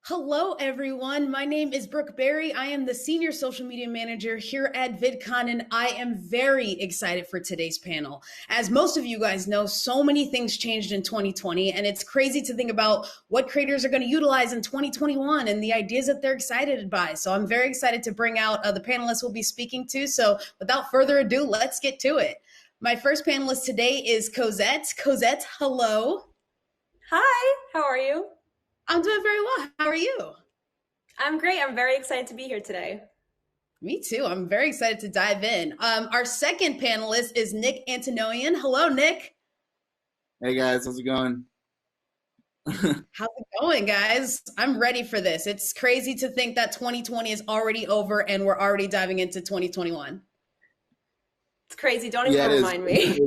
Hello, everyone. My name is Brooke Berry. I am the Senior Social Media Manager here at VidCon, and I am very excited for today's panel. As most of you guys know, so many things changed in 2020, and it's crazy to think about what creators are going to utilize in 2021 and the ideas that they're excited by. So I'm very excited to bring out the panelists we'll be speaking to. So without further ado, let's get to it. My first panelist today is Cosette. Cosette, hello. Hi, how are you? I'm doing very well. How are you? I'm great. I'm very excited to be here today. Me too. I'm very excited to dive in. Our second panelist is Nick Antononian. Hello, Nick. Hey guys, how's it going? How's it going, guys? I'm ready for this. It's crazy to think that 2020 is already over and we're already diving into 2021. It's crazy. Don't even remind me.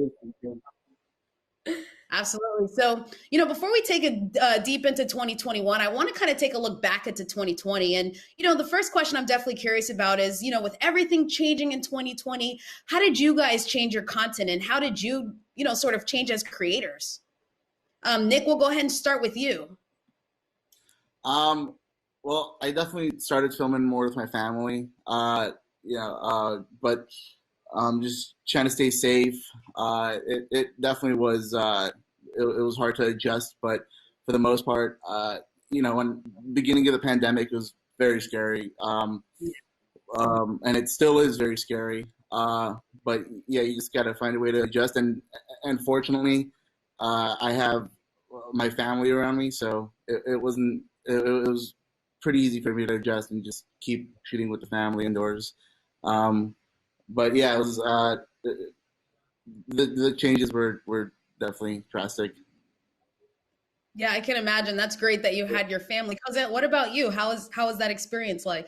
Absolutely. So, before we take a deep into 2021, I want to kind of take a look back into 2020. And, the first question I'm definitely curious about is, with everything changing in 2020, how did you guys change your content and how did you, sort of change as creators? Nick, we'll go ahead and start with you. Well, I definitely started filming more with my family, but just trying to stay safe. It definitely was, it was hard to adjust, but for the most part, when beginning of the pandemic, it was very scary. And it still is very scary. But yeah, you just got to find a way to adjust. And fortunately, I have my family around me, so it was pretty easy for me to adjust and just keep shooting with the family indoors. But yeah, it was the changes were definitely drastic. Yeah, I can imagine. That's great that you had your family. Cosette, what about you? How was that experience like?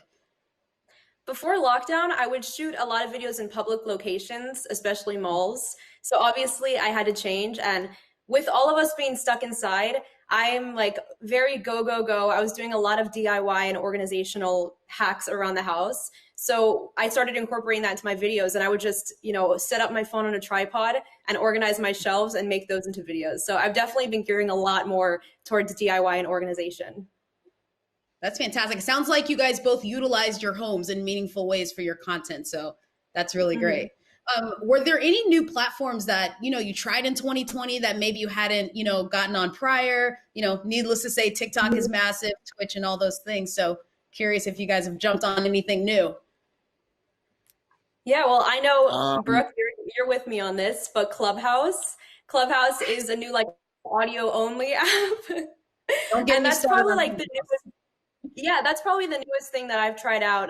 Before lockdown, I would shoot a lot of videos in public locations, especially malls. So obviously I had to change. And with all of us being stuck inside, I'm like very go, go, go. I was doing a lot of DIY and organizational hacks around the house. So I started incorporating that into my videos, and I would just, set up my phone on a tripod and organize my shelves and make those into videos. So I've definitely been gearing a lot more towards DIY and organization. That's fantastic. It sounds like you guys both utilized your homes in meaningful ways for your content. So that's really great. Were there any new platforms that, you tried in 2020 that maybe you hadn't, gotten on prior? Needless to say, TikTok is massive, Twitch and all those things. So curious if you guys have jumped on anything new. Yeah, well, I know, Brooke, you're with me on this, but Clubhouse is a new audio only app. Don't get and me that's started probably on like the newest. Yeah, that's probably the newest thing that I've tried out.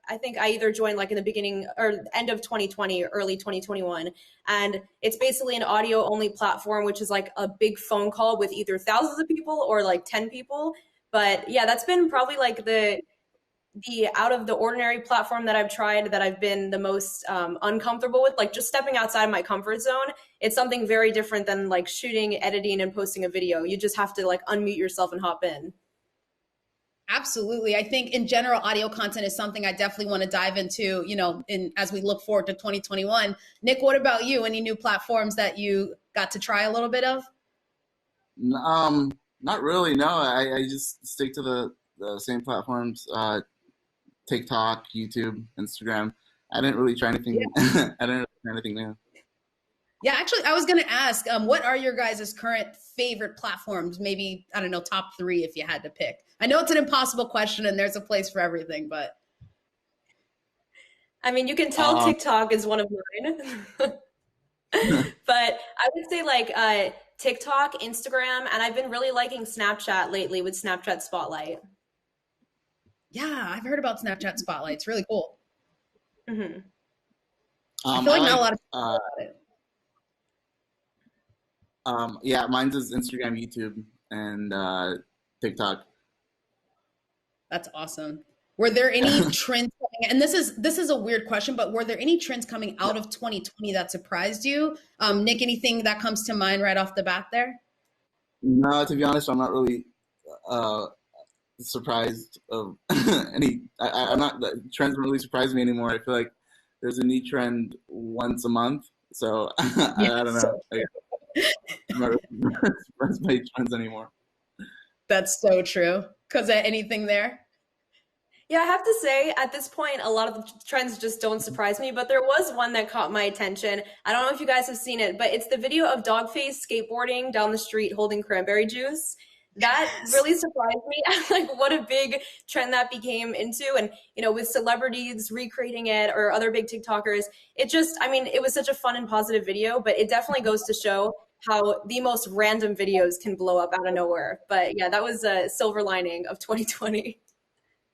I think I either joined in the beginning or end of 2020, early 2021. And it's basically an audio only platform, which is like a big phone call with either thousands of people or 10 people. But yeah, that's been probably the out of the ordinary platform that I've tried that I've been the most uncomfortable with, just stepping outside my comfort zone. It's something very different than shooting, editing, and posting a video. You just have to unmute yourself and hop in. Absolutely. I think in general, audio content is something I definitely want to dive into, as we look forward to 2021. Nick, what about you? Any new platforms that you got to try a little bit of? Not really. No, I just stick to the same platforms. TikTok, YouTube, Instagram. I didn't really try anything. Yeah. I didn't really try anything new. Yeah, actually, I was going to ask, what are your guys' current favorite platforms? Maybe, I don't know, top 3 if you had to pick. I know it's an impossible question and there's a place for everything, but. I mean, you can tell TikTok is one of mine. But I would say TikTok, Instagram, and I've been really liking Snapchat lately with Snapchat Spotlight. Yeah, I've heard about Snapchat Spotlight. It's really cool. Mm-hmm. I feel not a lot of people know about it. Yeah, mine's is Instagram, YouTube, and TikTok. That's awesome. Were there any trends coming, and this is a weird question, but were there any trends coming out of 2020 that surprised you? Nick, anything that comes to mind right off the bat there? No, to be honest, I'm not really surprised of any. I'm not. The trends don't really surprise me anymore. I feel like there's a new trend once a month, so I don't know. I'm not really surprised by trends anymore. That's so true. Cosette, anything there? Yeah, I have to say, at this point, a lot of the trends just don't surprise me, but there was one that caught my attention. I don't know if you guys have seen it, but it's the video of Dogface skateboarding down the street holding cranberry juice. That Yes. really surprised me, like what a big trend that became into. And, with celebrities recreating it or other big TikTokers, it just, I mean, it was such a fun and positive video, but it definitely goes to show how the most random videos can blow up out of nowhere. But yeah, that was a silver lining of 2020.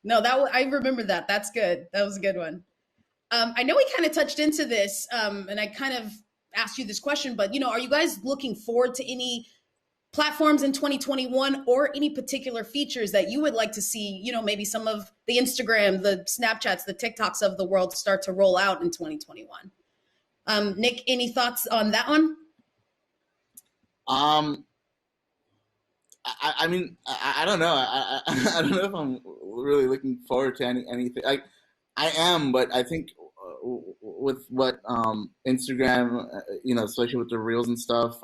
No, I remember that. That's good. That was a good one. I know we kind of touched into this, and I kind of asked you this question, but are you guys looking forward to any platforms in 2021 or any particular features that you would like to see? Maybe some of the Instagram, the Snapchats, the TikToks of the world start to roll out in 2021. Nick, any thoughts on that one? I mean, I don't know. I don't know if I'm really looking forward to anything. I am, but I think with what Instagram, especially with the reels and stuff,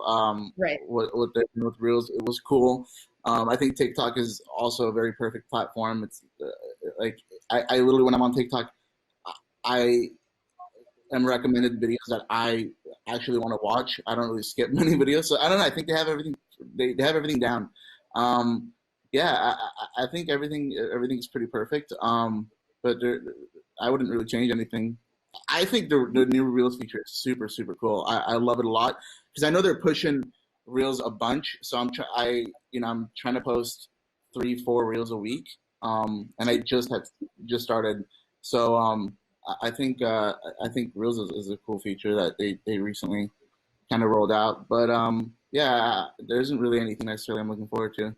Right. what they're doing with reels, it was cool. I think TikTok is also a very perfect platform. It's I literally, when I'm on TikTok, I am recommended videos that I actually want to watch. I don't really skip many videos, so I don't know. I think they have everything. They have everything down. Yeah, I think everything's pretty perfect. But I wouldn't really change anything. I think the new Reels feature is super super cool. I love it a lot because I know they're pushing Reels a bunch. So I'm trying to post 3-4 Reels a week. And I just started. So I think Reels is a cool feature that they recently kind of rolled out. But yeah, there isn't really anything necessarily I'm looking forward to.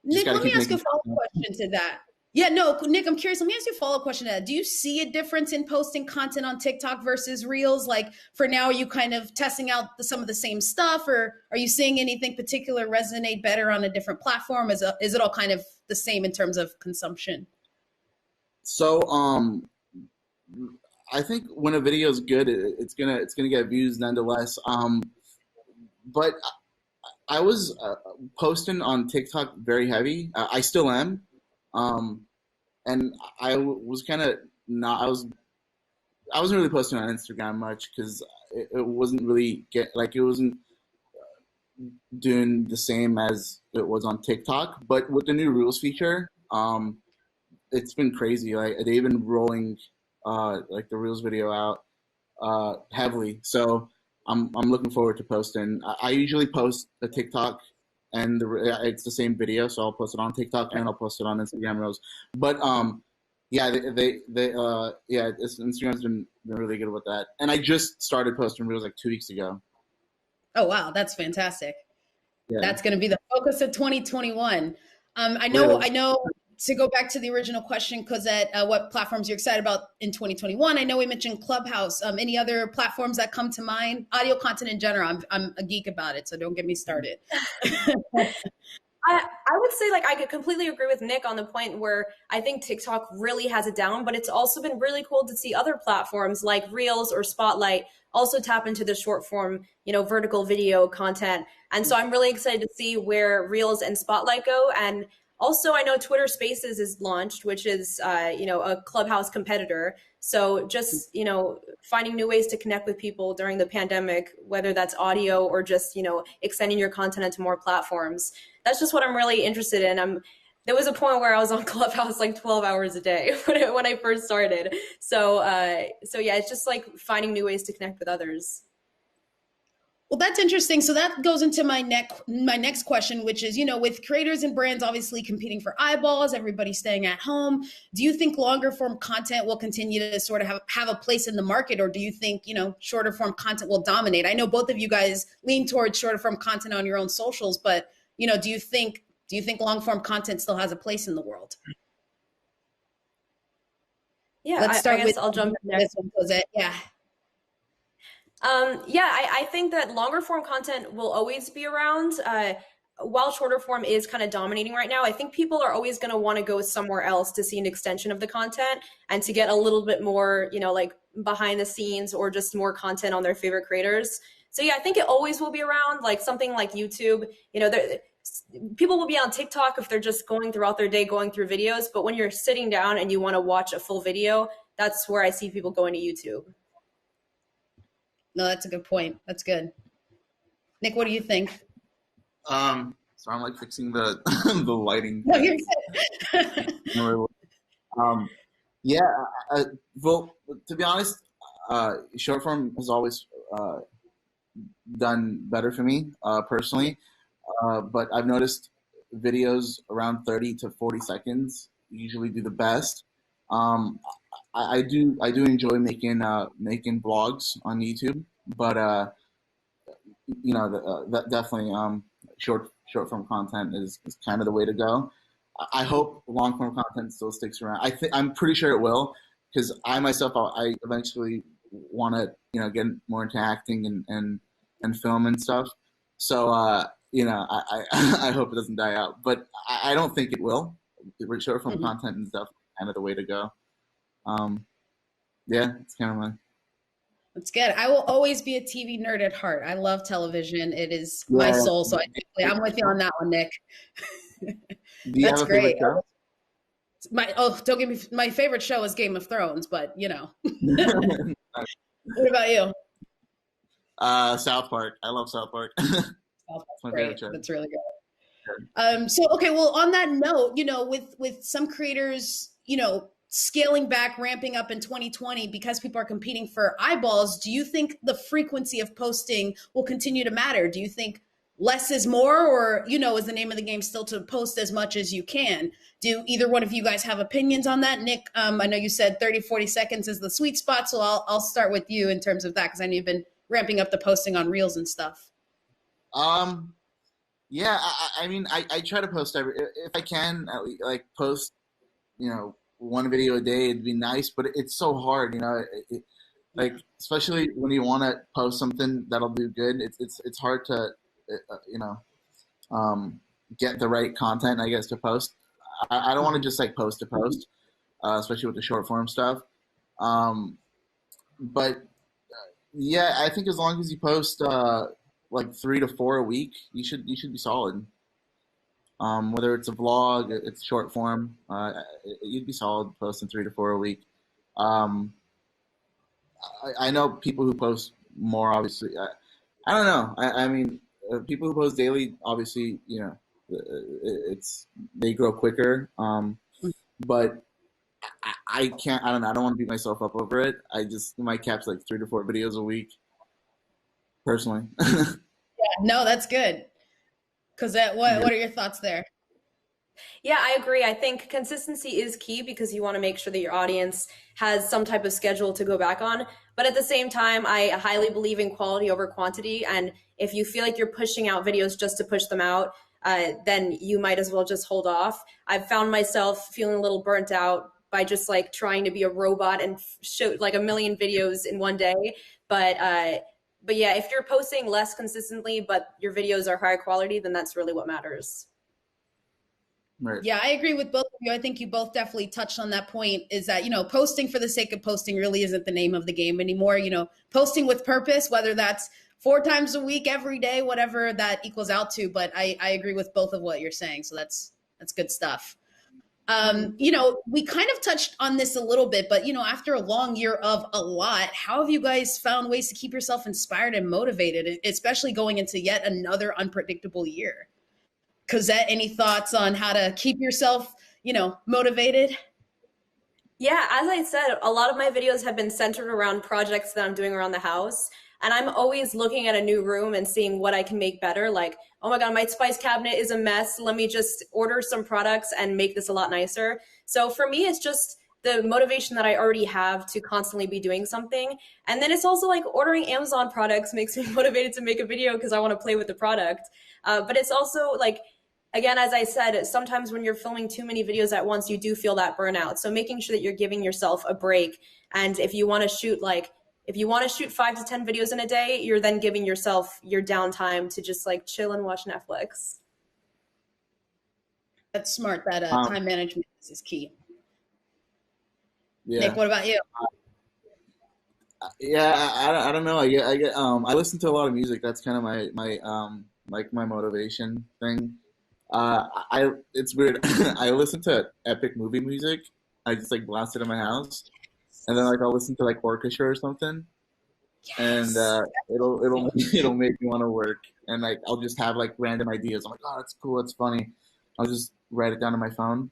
Just Nick, got to let me keep ask you making a follow-up question to that. Yeah, no, Nick, I'm curious. Let me ask you a follow-up question to that. Do you see a difference in posting content on TikTok versus Reels? Like for now, are you kind of testing out some of the same stuff, or are you seeing anything particular resonate better on a different platform? Is it all kind of the same in terms of consumption? So I think when a video is good, it's gonna get views nonetheless. But I was posting on TikTok very heavy. I still am. Um, and was kind of not. I wasn't really posting on Instagram much because it wasn't really it wasn't doing the same as it was on TikTok. But with the new rules feature, it's been crazy. Like they've been rolling like the reels video out heavily. So I'm looking forward to posting. I usually post a TikTok and it's the same video, so I'll post it on TikTok and I'll post it on Instagram Reels. But yeah, Instagram's been really good with that. And I just started posting Reels like 2 weeks ago. Oh, wow, that's fantastic. Yeah, That's going to be the focus of 2021. I know, really. I know. To go back to the original question, Cosette, what platforms you're excited about in 2021? I know we mentioned Clubhouse. Any other platforms that come to mind? Audio content in general. I'm a geek about it, so don't get me started. I would say, like, I could completely agree with Nick on the point where I think TikTok really has it down, but it's also been really cool to see other platforms like Reels or Spotlight also tap into the short form, vertical video content. And so I'm really excited to see where Reels and Spotlight go. And also, I know Twitter Spaces is launched, which is, a Clubhouse competitor. So just, finding new ways to connect with people during the pandemic, whether that's audio or just, extending your content into more platforms. That's just what I'm really interested in. There was a point where I was on Clubhouse like 12 hours a day when I first started. So yeah, it's just like finding new ways to connect with others. Well, that's interesting. So that goes into my next question, which is, with creators and brands obviously competing for eyeballs, everybody staying at home, do you think longer form content will continue to sort of have a place in the market, or do you think, shorter form content will dominate? I know both of you guys lean towards shorter form content on your own socials, but, do you think long form content still has a place in the world? Yeah, Let's start I guess with I'll jump in there. this one, Cosette. Yeah. Yeah, I think that longer form content will always be around. While shorter form is kind of dominating right now, I think people are always going to want to go somewhere else to see an extension of the content and to get a little bit more, like behind the scenes or just more content on their favorite creators. So yeah, I think it always will be around, like something like YouTube, people will be on TikTok if they're just going throughout their day, going through videos. But when you're sitting down and you want to watch a full video, that's where I see people going to YouTube. No, that's a good point. That's good. Nick, what do you think? So I'm like fixing the the lighting. No, you're good. Yeah. Well, to be honest, short form has always done better for me personally. But I've noticed videos around 30 to 40 seconds usually do the best. I do enjoy making vlogs on YouTube, but that definitely short form content is kind of the way to go. I hope long form content still sticks around. I'm pretty sure it will, because I myself I eventually want to get more into acting and film and stuff. So I hope it doesn't die out, but I don't think it will. Short form content is definitely kind of the way to go. Yeah, it's kind of my. That's good. I will always be a TV nerd at heart. I love television. It is my soul. So I'm with you on that one, Nick. Do you have a great. favorite show? Don't get me. My favorite show is Game of Thrones, but What about you? South Park. I love South Park. That's my great. favorite show. That's really good. So okay, well, on that note, with some creators, scaling back, ramping up in 2020 because people are competing for eyeballs, do you think the frequency of posting will continue to matter? Do you think less is more, or, is the name of the game still to post as much as you can? Do either one of you guys have opinions on that? Nick, I know you said 30, 40 seconds is the sweet spot, so I'll start with you in terms of that, because I know you've been ramping up the posting on Reels and stuff. Yeah, I mean, I try to post if I can, post, one video a day. It'd be nice, but it's so hard, especially when you want to post something that'll do good. It's hard to, get the right content, I guess, to post. I don't want to just post to post, especially with the short form stuff. But yeah, I think as long as you post 3 to 4 a week, you should be solid. Whether it's a vlog, it's short form, you'd be solid posting 3 to 4 a week. I know people who post more, obviously. I don't know. I mean, people who post daily, obviously, they grow quicker. But I can't. I don't know. I don't want to beat myself up over it. My cap's 3 to 4 videos a week, personally. Yeah, no, that's good. Because what are your thoughts there? Yeah, I agree. I think consistency is key, because you want to make sure that your audience has some type of schedule to go back on. But at the same time, I highly believe in quality over quantity. And if you feel like you're pushing out videos just to push them out, then you might as well just hold off. I've found myself feeling a little burnt out by just trying to be a robot and shoot a million videos in one day. But yeah, if you're posting less consistently, but your videos are higher quality, then that's really what matters. Right. Yeah, I agree with both of you. I think you both definitely touched on that point, is that, posting for the sake of posting really isn't the name of the game anymore. Posting with purpose, whether that's 4 times a week, every day, whatever that equals out to. But I agree with both of what you're saying. So that's good stuff. We kind of touched on this a little bit, but, after a long year of a lot, how have you guys found ways to keep yourself inspired and motivated, especially going into yet another unpredictable year? Cosette, any thoughts on how to keep yourself, motivated? Yeah, as I said, a lot of my videos have been centered around projects that I'm doing around the house. And I'm always looking at a new room and seeing what I can make better. Oh my God, my spice cabinet is a mess. Let me just order some products and make this a lot nicer. So for me, it's just the motivation that I already have to constantly be doing something. And then it's also ordering Amazon products makes me motivated to make a video because I want to play with the product. But it's also again, as I said, sometimes when you're filming too many videos at once, you do feel that burnout. So making sure that you're giving yourself a break. And if you want to shoot 5 to 10 videos in a day, you're then giving yourself your downtime to just chill and watch Netflix. That's smart. That time management is key. Yeah. Nick, what about you? Yeah, I don't know. I listen to a lot of music. That's kind of my my motivation thing. It's weird. I listen to epic movie music. I just like blast it in my house, and then like I'll listen to like orchestra or something, and Yes. it'll make me want to work. And like I'll just have like random ideas. I'm like, oh, that's cool, that's funny. I'll just write it down on my phone.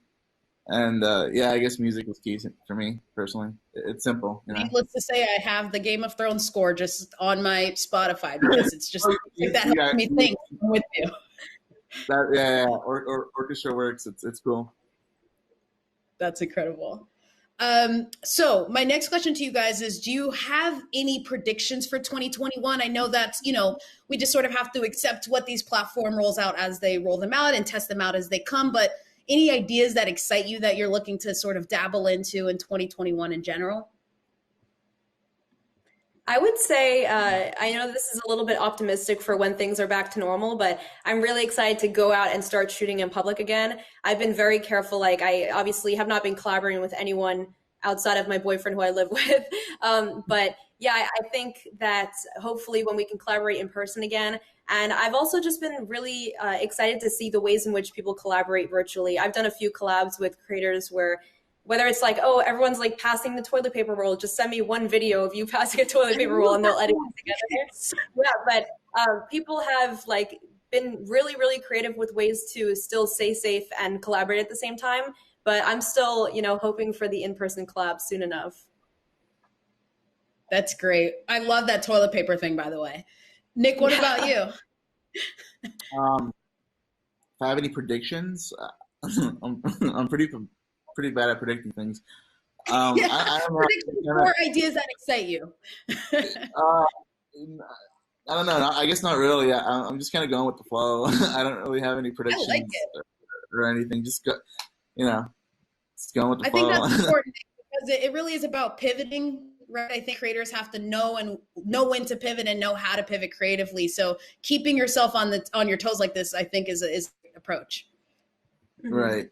And yeah, I guess music was key for me personally. It's simple, you know. Needless to say, I have the Game of Thrones score just on my Spotify because it's just like that helps Yeah, me think. I'm with you. yeah. Orchestra works. It's cool. That's incredible. So my next question to you guys is, do you have any predictions for 2021? I know that's, we just sort of have to accept what these platform rolls out as they roll them out and test them out as they come. But any ideas that excite you that you're looking to sort of dabble into in 2021 in general? I would say, I know this is a little bit optimistic for when things are back to normal, but I'm really excited to go out and start shooting in public again. I've been very careful. Like, I obviously have not been collaborating with anyone outside of my boyfriend who I live with. But yeah, I think that hopefully when we can collaborate in person again. And I've also just been really excited to see the ways in which people collaborate virtually. I've done a few collabs with creators where whether it's like, oh, everyone's like passing the toilet paper roll, just send me one video of you passing a toilet paper roll and they'll edit it together. Yeah, but people have like been really, really creative with ways to still stay safe and collaborate at the same time. But I'm still, hoping for the in-person collab soon enough. That's great. I love that toilet paper thing, by the way. Nick, what about you? If I have any predictions, I'm pretty bad at predicting things. Yeah, I don't predictions know. or ideas that excite you. Uh, I don't know. I guess not really. I'm just kind of going with the flow. I don't really have any I predictions like it. or anything. Just go, you know, just going with the I think flow. that's important because it really is about pivoting, right? I think creators have to know when to pivot and know how to pivot creatively. So keeping yourself on your toes like this, I think, is a great approach. Right.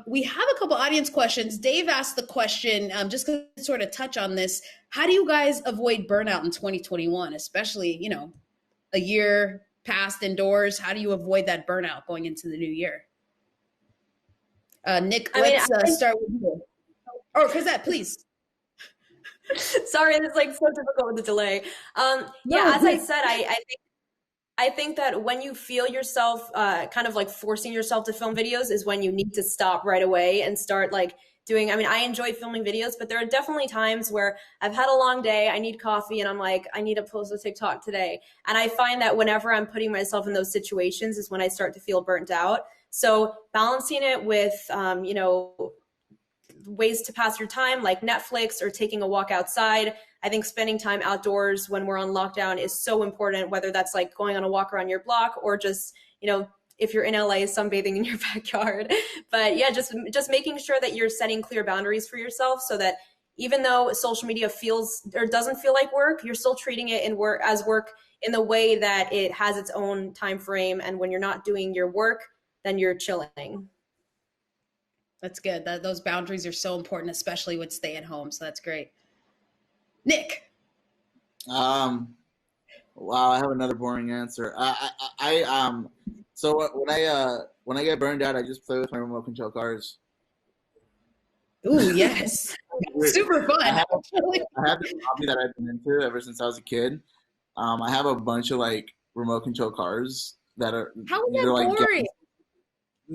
We have a couple audience questions. Dave asked the question, just to sort of touch on this. How do you guys avoid burnout in 2021, especially, a year past indoors? How do you avoid that burnout going into the new year? Nick, let's start with you. Oh, Cosette, please. Sorry, it's like so difficult with the delay. Yeah, as I said, I think that when you feel yourself kind of like forcing yourself to film videos is when you need to stop right away and start like doing, I enjoy filming videos, but there are definitely times where I've had a long day, I need coffee, and I'm like, I need to post a TikTok today. And I find that whenever I'm putting myself in those situations is when I start to feel burnt out. So balancing it with, ways to pass your time like Netflix or taking a walk outside. I think spending time outdoors when we're on lockdown is so important, whether that's like going on a walk around your block or just, if you're in LA, sunbathing in your backyard. But yeah, just making sure that you're setting clear boundaries for yourself so that even though social media feels or doesn't feel like work, you're still treating it as work in the way that it has its own time frame. And when you're not doing your work, then you're chilling. That's good. Those boundaries are so important, especially with stay at home. So that's great. Nick. Wow, I have another boring answer. So when I get burned out, I just play with my remote control cars. Ooh, yes. Super fun. I have this hobby that I've been into ever since I was a kid. I have a bunch of like remote control cars that are How is that boring?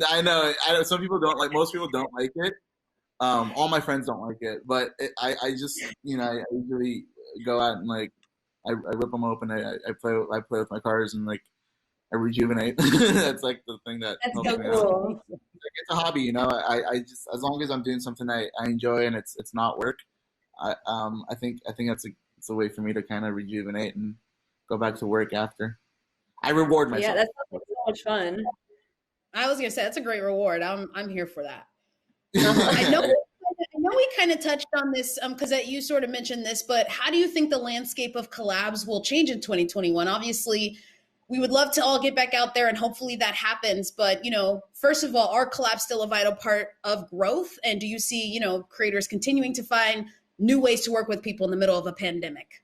I know. Some people don't like. Most people don't like it. All my friends don't like it, but I just I usually go out and like I rip them open. I play with my cars and like I rejuvenate. That's like the thing that That's helps so me cool. out. It's a hobby, I just as long as I'm doing something I enjoy and it's not work, I think it's a way for me to kind of rejuvenate and go back to work after. I reward myself. Yeah, that sounds like so much fun. I was gonna say that's a great reward. I'm here for that. I know we kind of touched on this because you sort of mentioned this, but how do you think the landscape of collabs will change in 2021? Obviously, we would love to all get back out there and hopefully that happens. But, first of all, are collabs still a vital part of growth? And do you see, creators continuing to find new ways to work with people in the middle of a pandemic?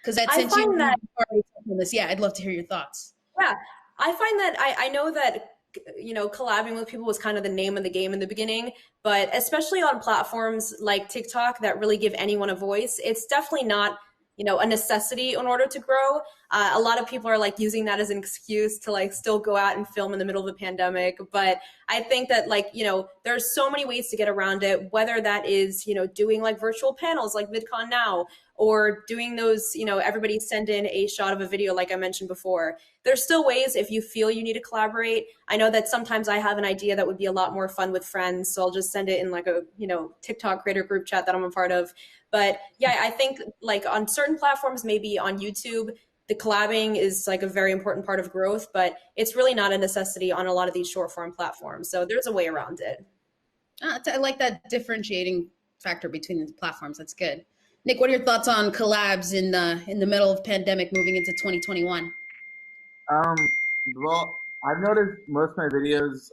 Because since you already touched on this, yeah, I'd love to hear your thoughts. Yeah. I find that I know that, you know, collabing with people was kind of the name of the game in the beginning, but especially on platforms like TikTok that really give anyone a voice, it's definitely not, you know, a necessity in order to grow. A lot of people are like using that as an excuse to like still go out and film in the middle of the pandemic. But I think that, like, you know, there's so many ways to get around it, whether that is, you know, doing like virtual panels like VidCon now, or doing those, you know, everybody send in a shot of a video like I mentioned before. There's still ways if you feel you need to collaborate. I know that sometimes I have an idea that would be a lot more fun with friends, so I'll just send it in like a, you know, TikTok creator group chat that I'm a part of. But yeah, I think like on certain platforms, maybe on YouTube, the collabing is like a very important part of growth, but it's really not a necessity on a lot of these short form platforms. So there's a way around it. I like that differentiating factor between the platforms. That's good. Nick, what are your thoughts on collabs in the middle of pandemic moving into 2021? Well, I've noticed most of my videos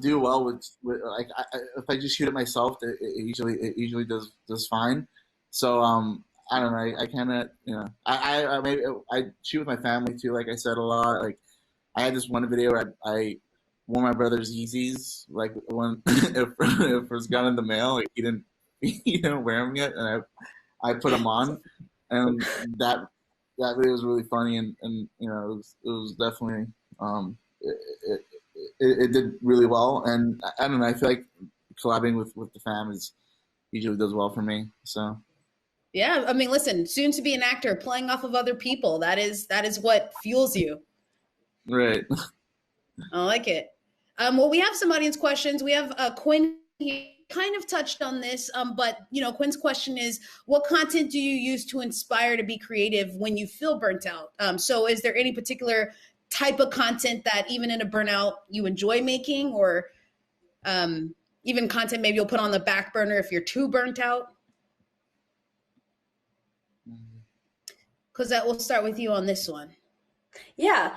do well with like if I just shoot it myself, it usually does fine. So I don't know. I kind of, you know, I maybe I shoot with my family too. Like I said a lot. Like I had this one video where I wore my brother's Yeezys. Like when it first got in the mail, like he didn't wear them yet, and I put them on, and that video was really funny, and you know it was definitely it, it did really well, and I don't know. I feel like collabing with the fam is usually does well for me. So Yeah, I mean, listen, soon to be an actor, playing off of other people. That is what fuels you. right. I like it. Well, we have some audience questions. We have Quinn. He kind of touched on this, but you know, Quinn's question is, what content do you use to inspire to be creative when you feel burnt out? So, is there any particular type of content that even in a burnout you enjoy making, or even content maybe you'll put on the back burner if you're too burnt out? Because that will start with you on this one. Yeah.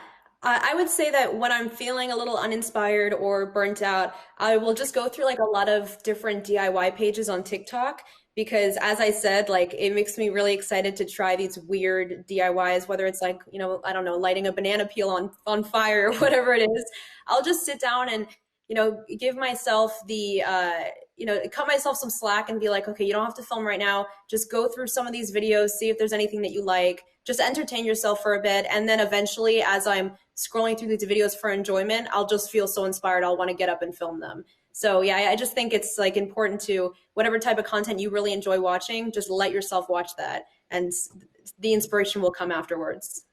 I would say that when I'm feeling a little uninspired or burnt out, I will just go through like a lot of different DIY pages on TikTok, because as I said, like it makes me really excited to try these weird DIYs, whether it's like, you know, I don't know, lighting a banana peel on fire or whatever it is. I'll just sit down and, you know, give myself the, you know, cut myself some slack and be like, okay, you don't have to film right now. Just go through some of these videos, see if there's anything that you like, just entertain yourself for a bit. And then eventually, as I'm scrolling through these videos for enjoyment, I'll just feel so inspired, I'll want to get up and film them. So yeah, I just think it's like important to, whatever type of content you really enjoy watching, just let yourself watch that, and the inspiration will come afterwards.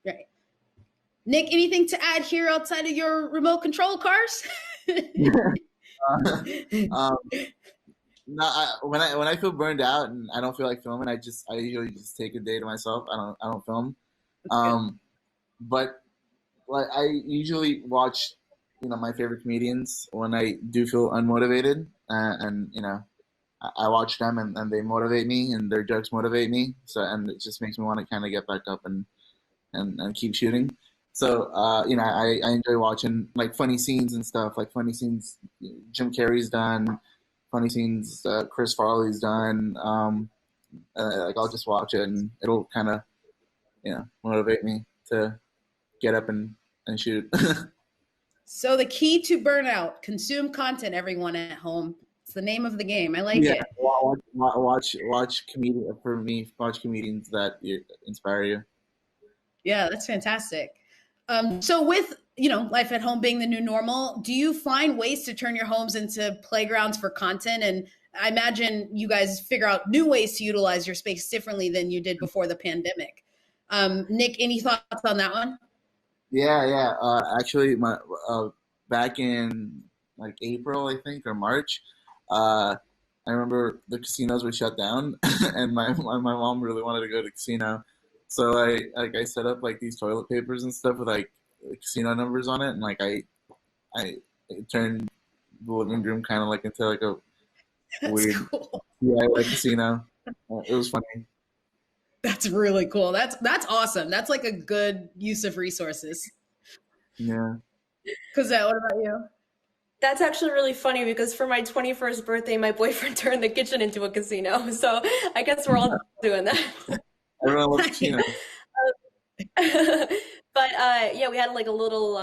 Right. Nick, anything to add here outside of your remote control cars? No, when I feel burned out and I don't feel like filming, I usually just take a day to myself. I don't film. But like I usually watch, you know, my favorite comedians when I do feel unmotivated, and you know, I watch them and they motivate me, and their jokes motivate me. So, and it just makes me want to kind of get back up and keep shooting. So, you know, I enjoy watching like funny scenes and stuff, like funny scenes Jim Carrey's done, funny scenes Chris Farley's done. Like I'll just watch it and it'll kind of, you know, motivate me to get up and shoot. So the key to burnout: consume content, everyone at home. It's the name of the game. I like it. Watch comedian for me. Watch comedians that inspire you. Yeah, that's fantastic. So with, you know, life at home being the new normal, do you find ways to turn your homes into playgrounds for content? And I imagine you guys figure out new ways to utilize your space differently than you did before the pandemic. Nick, any thoughts on that one? Yeah. Actually, my back in like April, I think, or March, I remember the casinos were shut down, and my mom really wanted to go to the casino. So I set up like these toilet papers and stuff with like casino numbers on it, and like I turned the living room kind of like into like a weird cool. DIY casino. It was funny. That's really cool. That's awesome. That's like a good use of resources. Yeah. Cosette, what about you? That's actually really funny because for my 21st birthday, my boyfriend turned the kitchen into a casino. So I guess we're all doing that. Everyone loves casino. But yeah, we had like a little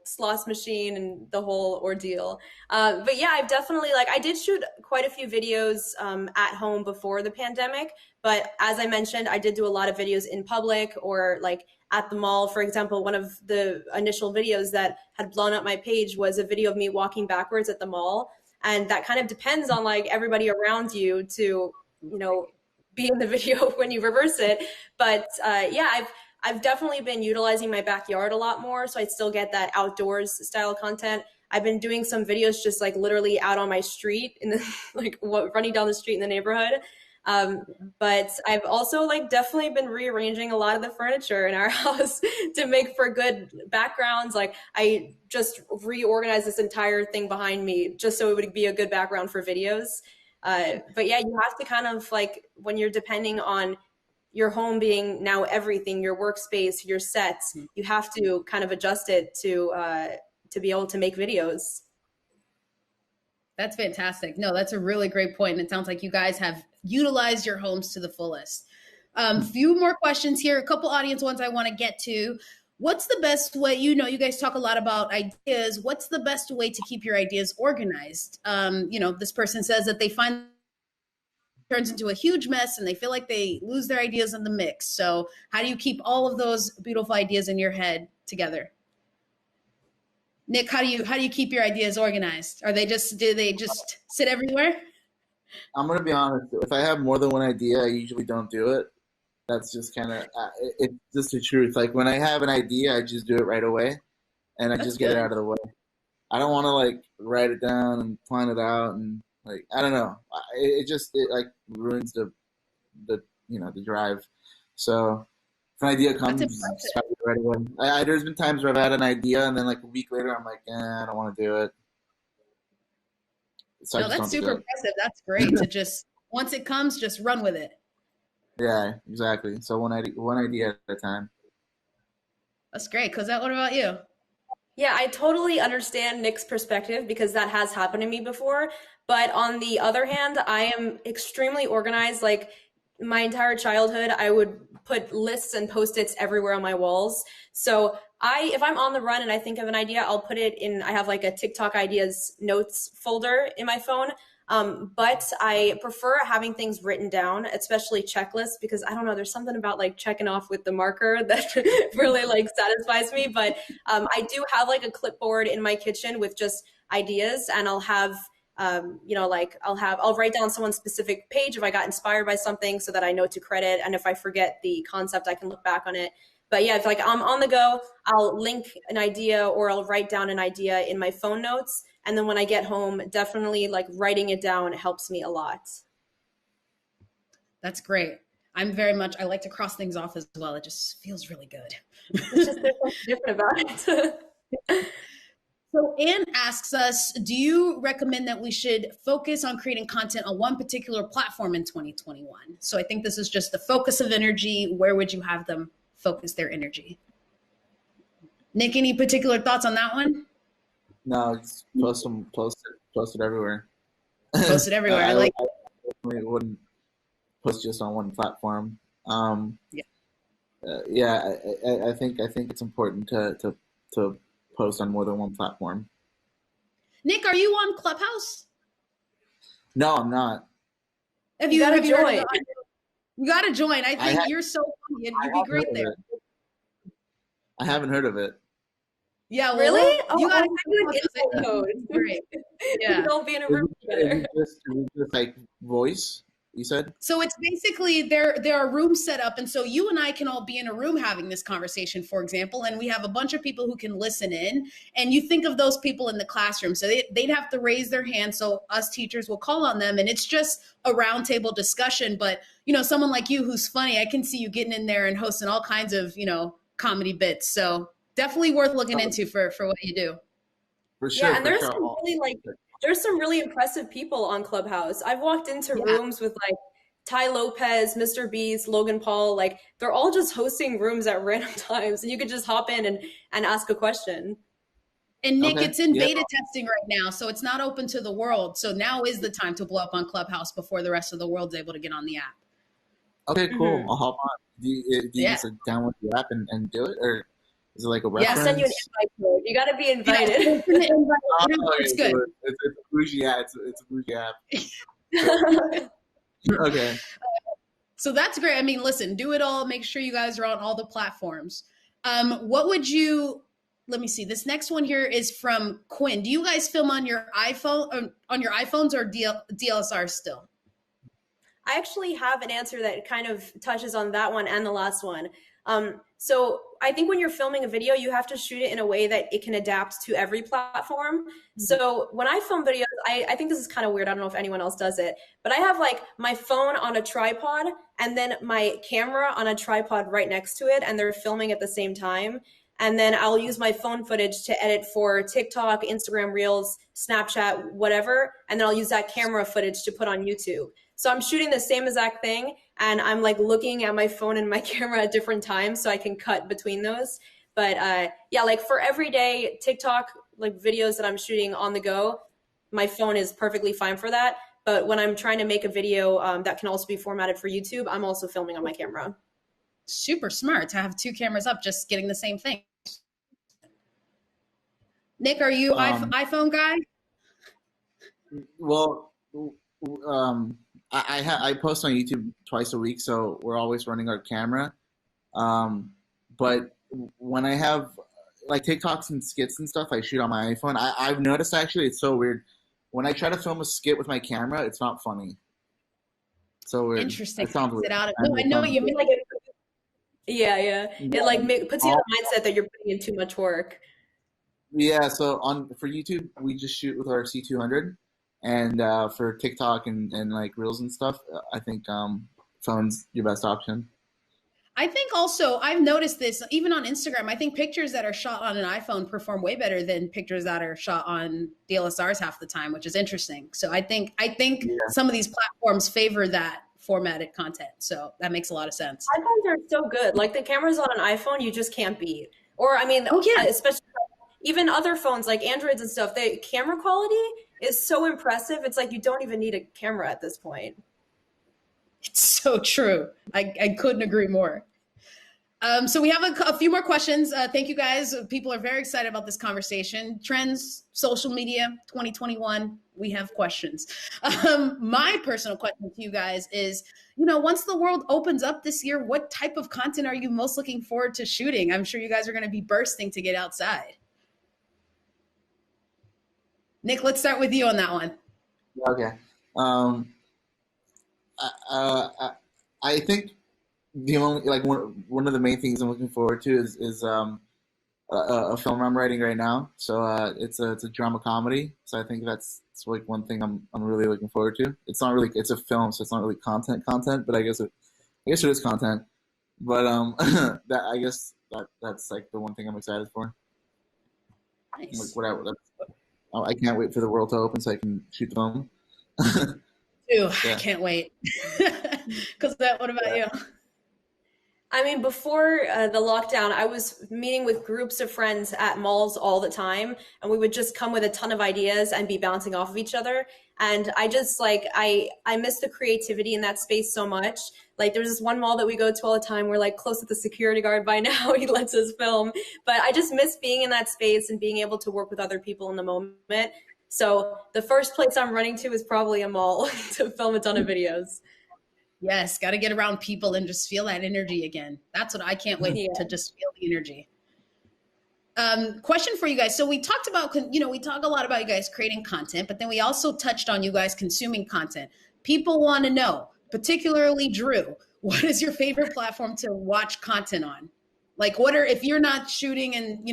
slots machine and the whole ordeal. But yeah, I've definitely like I did shoot quite a few videos at home before the pandemic. But as I mentioned, I did do a lot of videos in public or like at the mall. For example, one of the initial videos that had blown up my page was a video of me walking backwards at the mall. And that kind of depends on like everybody around you to, be in the video when you reverse it. But yeah, I've definitely been utilizing my backyard a lot more, so I still get that outdoors style content. I've been doing some videos just like literally out on my street in the like running down the street in the neighborhood. Um, but I've also like definitely been rearranging a lot of the furniture in our house to make for good backgrounds. Like I just reorganized this entire thing behind me just so it would be a good background for videos. But yeah, you have to kind of like when you're depending on your home being now everything, your workspace, your sets, you have to kind of adjust it to be able to make videos. That's fantastic. No, that's a really great point. And it sounds like you guys have utilized your homes to the fullest. Few more questions here, a couple audience ones I want to get to. What's the best way, you guys talk a lot about ideas. What's the best way to keep your ideas organized? This person says that they find it turns into a huge mess and they feel like they lose their ideas in the mix. So how do you keep all of those beautiful ideas in your head together? Nick, how do you keep your ideas organized? Do they just sit everywhere? I'm gonna be honest. If I have more than one idea, I usually don't do it. That's just kind of it's just the truth. Like when I have an idea, I just do it right away, and I That's just get it good. out of the way. I don't want to like write it down and plan it out, and like I don't know. It like ruins the drive. So if an idea That's comes, just impressive. try to do it right away. There's been times where I've had an idea, and then like a week later, I'm like, I don't want to do it. So I No, just that's don't do super it. impressive. That's great to just once it comes, just run with it. Yeah, exactly. So one idea at a time. That's great. Cosette, what about you? Yeah, I totally understand Nick's perspective because that has happened to me before. But on the other hand, I am extremely organized. Like my entire childhood, I would put lists and post-its everywhere on my walls. So if I'm on the run and I think of an idea, I'll put it in, I have like a TikTok ideas notes folder in my phone. But I prefer having things written down, especially checklists, because I don't know, there's something about like checking off with the marker that really like satisfies me. But I do have like a clipboard in my kitchen with just ideas, and I'll have like I'll write down someone's specific page if I got inspired by something so that I know to credit, and if I forget the concept I can look back on it. But yeah, if like I'm on the go, I'll link an idea or I'll write down an idea in my phone notes, and then when I get home, definitely like writing it down helps me a lot. That's great. I like to cross things off as well. It just feels really It's good. just there's something different about it. So Anne asks us, do you recommend that we should focus on creating content on one particular platform in 2021? So I think this is just the focus of energy. Where would you have them focus their energy? Nick, any particular thoughts on that one? No, just post it everywhere. Post it everywhere. I I like. definitely wouldn't post just on one platform. Um, Yeah. yeah, I think it's important to post on more than one platform. Nick, are you on Clubhouse? No, I'm not. Have You you gotta have you heard of join. the? You got to join. I I think ha- you're so funny. I You'd be have heard great of there. it. I haven't heard of it. Yeah, Really? you Oh, got I'll to send you an get on info Clubhouse. code. It's great. We Yeah. can all be in a Is room it, is together. it just is it just like voice? You said? So it's basically there are rooms set up, and so you and I can all be in a room having this conversation, for example, and we have a bunch of people who can listen in. And you think of those people in the classroom, so they'd have to raise their hand, so us teachers will call on them, and it's just a roundtable discussion. But someone like you who's funny, I can see you getting in there and hosting all kinds of comedy bits. So definitely worth looking Oh, into for what you do. for Yeah, sure, and for sure. there's some really impressive people on Clubhouse. I've walked into Yeah. rooms with like Ty Lopez, Mr. Beast, Logan Paul, like they're all just hosting rooms at random times and you could just hop in and ask a question. And Nick, Okay, it's in yeah. beta testing right now, so it's not open to the world. So now is the time to blow up on Clubhouse before the rest of the world's able to get on the app. Okay, cool. Hmm. I'll hop on. Do you just like, download the app and do it, or is it like a Yeah, reference? I'll send you an invite code. You got to be invited. It's good. It's a bougie app. It's a bougie app. Okay. So that's great. I mean, listen, do it all. Make sure you guys are on all the platforms. What would you? Let me see. This next one here is from Quinn. Do you guys film on your iPhone, on your iPhones, or DSLR still? I actually have an answer that kind of touches on that one and the last one. So I think when you're filming a video, you have to shoot it in a way that it can adapt to every platform. So when I film videos, I think this is kind of weird. I don't know if anyone else does it, but I have like my phone on a tripod and then my camera on a tripod right next to it, and they're filming at the same time. And then I'll use my phone footage to edit for TikTok, Instagram Reels, Snapchat, whatever. And then I'll use that camera footage to put on YouTube. So I'm shooting the same exact thing, and I'm like looking at my phone and my camera at different times so I can cut between those. But yeah, like for everyday TikTok like videos that I'm shooting on the go, my phone is perfectly fine for that. But when I'm trying to make a video that can also be formatted for YouTube, I'm also filming on my camera. Super smart to have two cameras up, just getting the same thing. Nick, are you iPhone guy? Well, I post on YouTube twice a week, so we're always running our camera. But when I have like TikToks and skits and stuff, I shoot on my iPhone. I've noticed actually it's so weird. When I try to film a skit with my camera, it's not funny. So weird. Interesting. It sounds weird. No, I know what you mean. Like yeah. It like puts you in the mindset that you're putting in too much work. Yeah. So for YouTube, we just shoot with our C200, and for TikTok and like Reels and stuff, I think phone's your best option. I think also I've noticed this even on Instagram. I think pictures that are shot on an iPhone perform way better than pictures that are shot on DSLRs half the time, which is interesting. So I think some of these platforms favor that formatted content. So that makes a lot of sense. iPhones are so good. Like the cameras on an iPhone, you just can't beat. Or I mean, especially even other phones like Androids and stuff, the camera quality is so impressive. It's like you don't even need a camera at this point. It's so true. I couldn't agree more. So we have a few more questions. Thank you guys. People are very excited about this conversation. Trends, social media, 2021. We have questions. My personal question to you guys is, once the world opens up this year, what type of content are you most looking forward to shooting? I'm sure you guys are going to be bursting to get outside. Nick, let's start with you on that one. Okay. I think the only one of the main things I'm looking forward to is a film I'm writing right now. So it's a drama comedy. So I think that's like one thing I'm really looking forward to. It's a film, so it's not really content, but I guess it is content. But that's like the one thing I'm excited for. Nice. I can't wait for the world to open so I can shoot the film. Ew, yeah. I can't wait. What about you? I mean, before the lockdown, I was meeting with groups of friends at malls all the time, and we would just come with a ton of ideas and be bouncing off of each other. And I just I miss the creativity in that space so much. Like there's this one mall that we go to all the time. We're like close to the security guard by now. He lets us film. But I just miss being in that space and being able to work with other people in the moment. So the first place I'm running to is probably a mall to film a ton of videos. Yes, got to get around people and just feel that energy again. That's what I can't wait to just feel the energy. Question for you guys. So we talked about, we talk a lot about you guys creating content, but then we also touched on you guys consuming content. People want to know, particularly Drew, what is your favorite platform to watch content on? Like if you're not shooting and,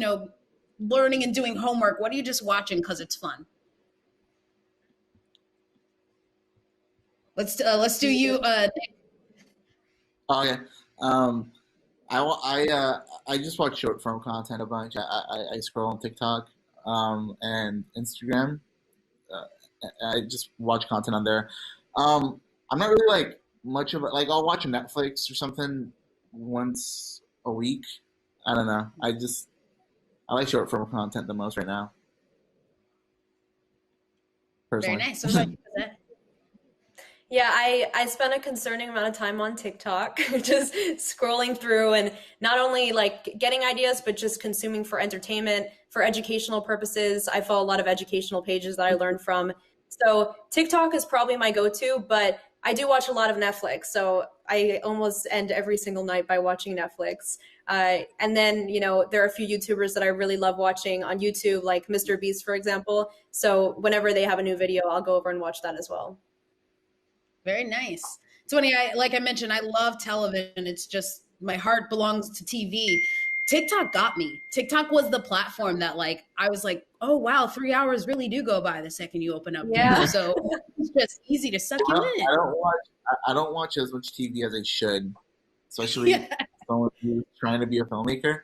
learning and doing homework, what are you just watching because it's fun? Let's do you, Nick. Okay. I just watch short form content a bunch. I scroll on TikTok and Instagram. I just watch content on there. I'm not really like much of I'll watch Netflix or something once a week. I don't know. I like short form content the most right now. Personally. Very nice. So Yeah, I spent a concerning amount of time on TikTok, just scrolling through and not only like getting ideas, but just consuming for entertainment, for educational purposes. I follow a lot of educational pages that I learned from. So TikTok is probably my go-to, but I do watch a lot of Netflix. So I almost end every single night by watching Netflix. And then, there are a few YouTubers that I really love watching on YouTube, like Mr. Beast, for example. So whenever they have a new video, I'll go over and watch that as well. Very nice. It's funny. Like I mentioned, I love television. It's just my heart belongs to TV. TikTok got me. TikTok was the platform that like I was like, oh wow, 3 hours really do go by the second you open up. Yeah. So it's just easy to suck you in. I don't watch as much TV as I should, especially someone who's trying to be a filmmaker.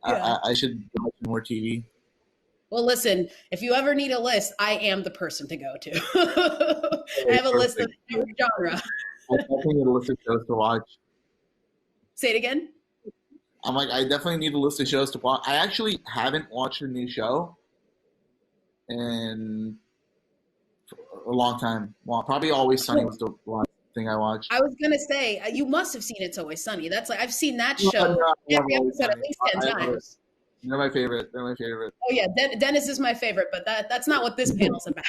Yeah. I should watch more TV. Well, listen, if you ever need a list, I am the person to go to. I have a list of every genre. I definitely need a list of shows to watch. Say it again. I'm like, I definitely need a list of shows to watch. I actually haven't watched a new show in a long time. Well, probably Always Sunny was the last thing I watched. I was gonna say you must have seen It's Always Sunny. That's like I've seen that show every episode at least 10 times. They're my favorite. They're my favorite. Oh yeah, Dennis is my favorite, but that's not what this panel's about.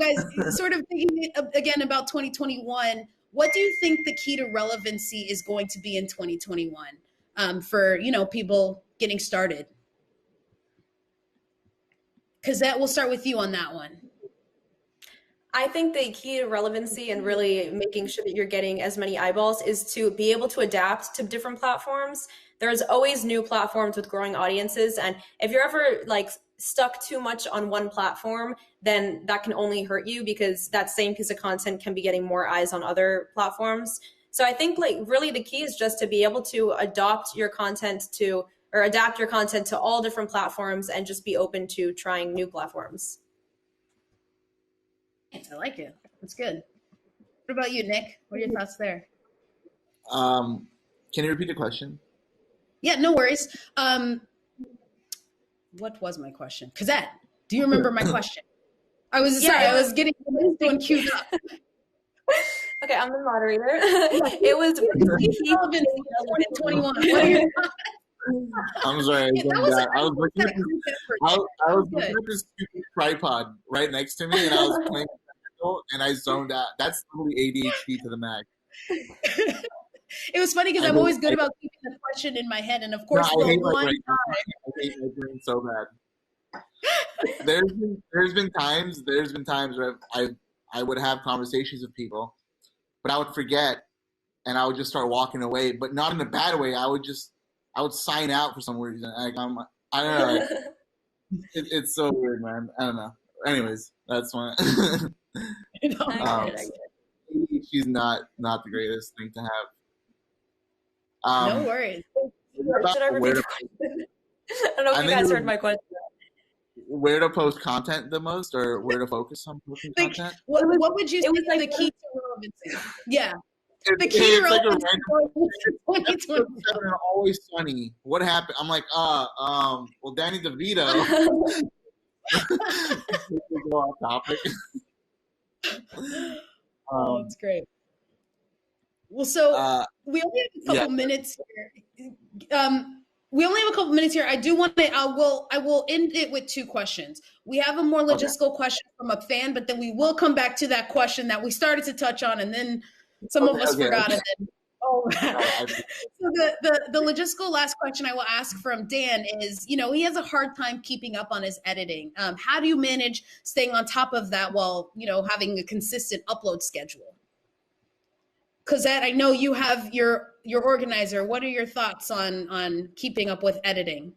Guys, sort of thinking again about 2021. What do you think the key to relevancy is going to be in 2021 for people getting started? Because we'll start with you on that one. I think the key to relevancy and really making sure that you're getting as many eyeballs is to be able to adapt to different platforms. There's always new platforms with growing audiences. And if you're ever like stuck too much on one platform, then that can only hurt you because that same piece of content can be getting more eyes on other platforms. So I think like really the key is just to be able to adapt your content to all different platforms and just be open to trying new platforms. I like it. That's good. What about you, Nick? What are your thoughts there? Can you repeat the question? Yeah, no worries. What was my question? Kazette, do you remember my question? I was doing queued up. Okay, I'm the moderator. It was relevant in 2021. What are your thoughts? I'm sorry. I was looking at this stupid tripod right next to me, and I was playing and I zoned out. That's totally ADHD to the max. It was funny because I'm always good about keeping the question in my head, and of course, I hate my brain so bad. There's been times where I would have conversations with people, but I would forget, and I would just start walking away, but not in a bad way. I would sign out for some reason. I don't know. It's so weird, man. I don't know. Anyways, that's one. She's not the greatest thing to have. No worries. Should I repeat the question? I don't know if you guys heard my question. Where to post content the most, or where to focus on posting content? What would you say is the key to relevancy? Yeah. The key it's like relevancy for Always Sunny. What happened? I'm like, well, Danny DeVito. Go off topic. That's great. Well, so we only have a couple minutes here. I do want to. I will end it with two questions. We have a more logistical question from a fan, but then we will come back to that question that we started to touch on, and then some of us forgot it. So the logistical last question I will ask from Dan is, he has a hard time keeping up on his editing. How do you manage staying on top of that while, having a consistent upload schedule? Cosette, I know you have your organizer. What are your thoughts on keeping up with editing?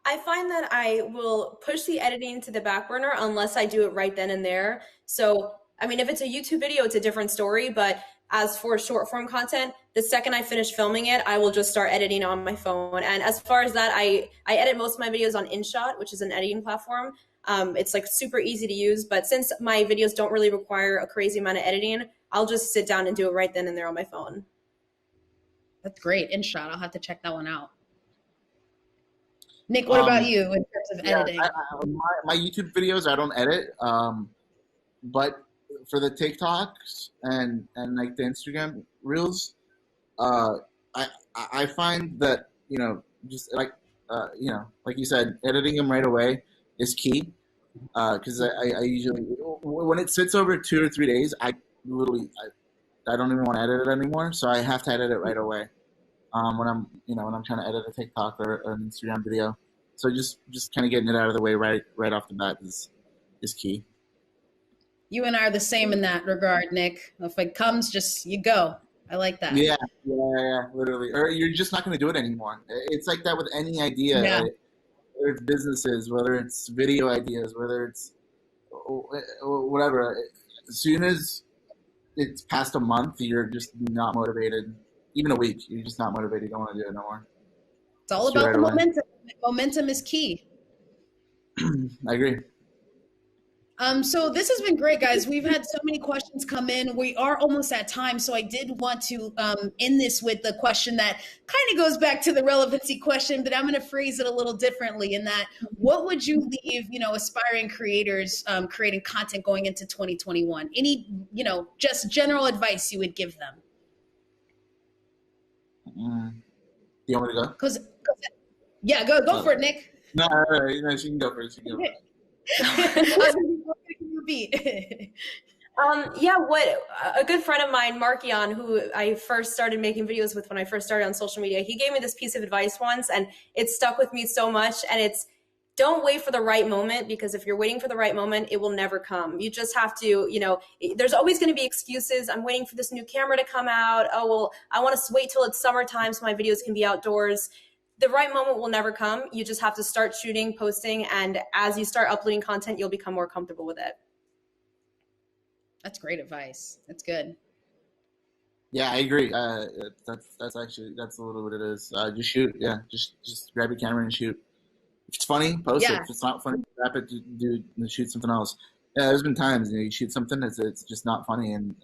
I find that I will push the editing to the back burner unless I do it right then and there. So, I mean, if it's a YouTube video, it's a different story. But as for short form content, the second I finish filming it, I will just start editing on my phone. And as far as that, I edit most of my videos on InShot, which is an editing platform. It's like super easy to use. But since my videos don't really require a crazy amount of editing, I'll just sit down and do it right then and there on my phone. That's great. InShot. I'll have to check that one out. Nick, what about you in terms of editing? My YouTube videos, I don't edit. but for the TikToks and like the Instagram reels, uh, I I find that just like like you said, editing them right away is key. Because I usually when it sits over 2 or 3 days, literally I don't even want to edit it anymore. So I have to edit it right away. When I'm trying to edit a TikTok or an Instagram video. So just kind of getting it out of the way right off the bat is key. You and I are the same in that regard, Nick. If it comes, just you go. I like that. Yeah, literally. Or you're just not going to do it anymore. It's like that with any idea. Yeah. Whether it's businesses, whether it's video ideas, whether it's whatever. As soon as it's past a month, you're just not motivated. Even a week, you're just not motivated. You don't want to do it no more. It's all about the momentum. Momentum is key. I agree. So this has been great, guys. We've had so many questions come in. We are almost at time, so I did want to end this with the question that kind of goes back to the relevancy question, but I'm going to phrase it a little differently in that, what would you leave, aspiring creators creating content going into 2021? Any, just general advice you would give them? Do you want me to go? Yeah, go for it, Nick. No, she can go first. She can go first. What a good friend of mine, Markion, who I first started making videos with when I first started on social media, he gave me this piece of advice once, and it stuck with me so much. And it's, don't wait for the right moment, because if you're waiting for the right moment, it will never come. You just have to, there's always going to be excuses. I'm waiting for this new camera to come out. Oh, well, I want to wait till it's summertime so my videos can be outdoors. The right moment will never come. You just have to start shooting, posting, and as you start uploading content, you'll become more comfortable with it. That's great advice. That's good. Yeah, I agree. That's a little what it is. Just shoot. Yeah, just grab your camera and shoot. If it's funny, post it. If it's not funny, scrap it. Shoot something else. Yeah, there's been times you shoot something it's just not funny, and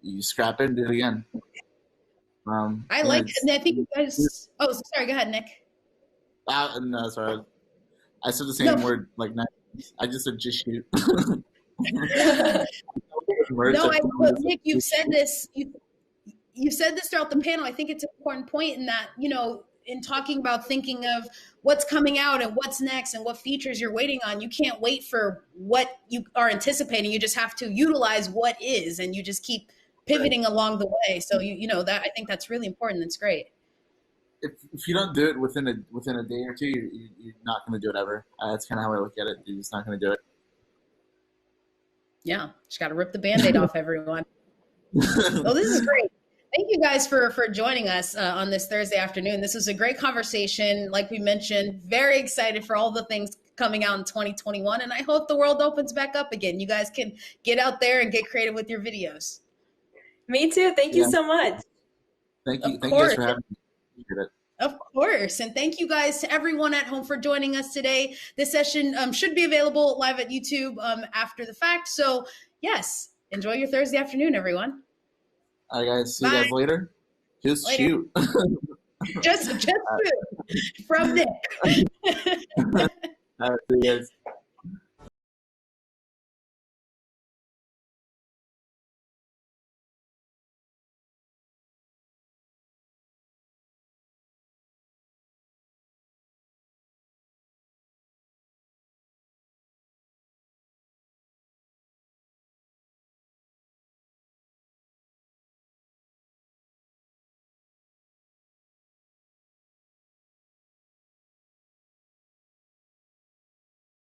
you scrap it and do it again. I like it. And I think you guys. Oh, sorry. Go ahead, Nick. No, sorry. I said the same word like 9 times. I just said just shoot. Nick, you've said this. You said this throughout the panel. I think it's an important point in that in talking about thinking of what's coming out and what's next and what features you're waiting on. You can't wait for what you are anticipating. You just have to utilize what is, and you just keep pivoting along the way. So that I think that's really important. That's great. If you don't do it within a day or two, you're not going to do it ever. That's kind of how I look at it. You're just not going to do it. Yeah, just got to rip the Band-Aid off, everyone. Well, this is great. Thank you guys for joining us on this Thursday afternoon. This was a great conversation. Like we mentioned, very excited for all the things coming out in 2021, and I hope the world opens back up again. You guys can get out there and get creative with your videos. Me too. Thank you so much. Thank you. Thank you guys for having me. Of course. And thank you guys to everyone at home for joining us today. This session should be available live at YouTube after the fact. So yes, enjoy your Thursday afternoon, everyone. All right, guys. See you guys later. Just later. Shoot. just shoot from Nick. All right, see you guys.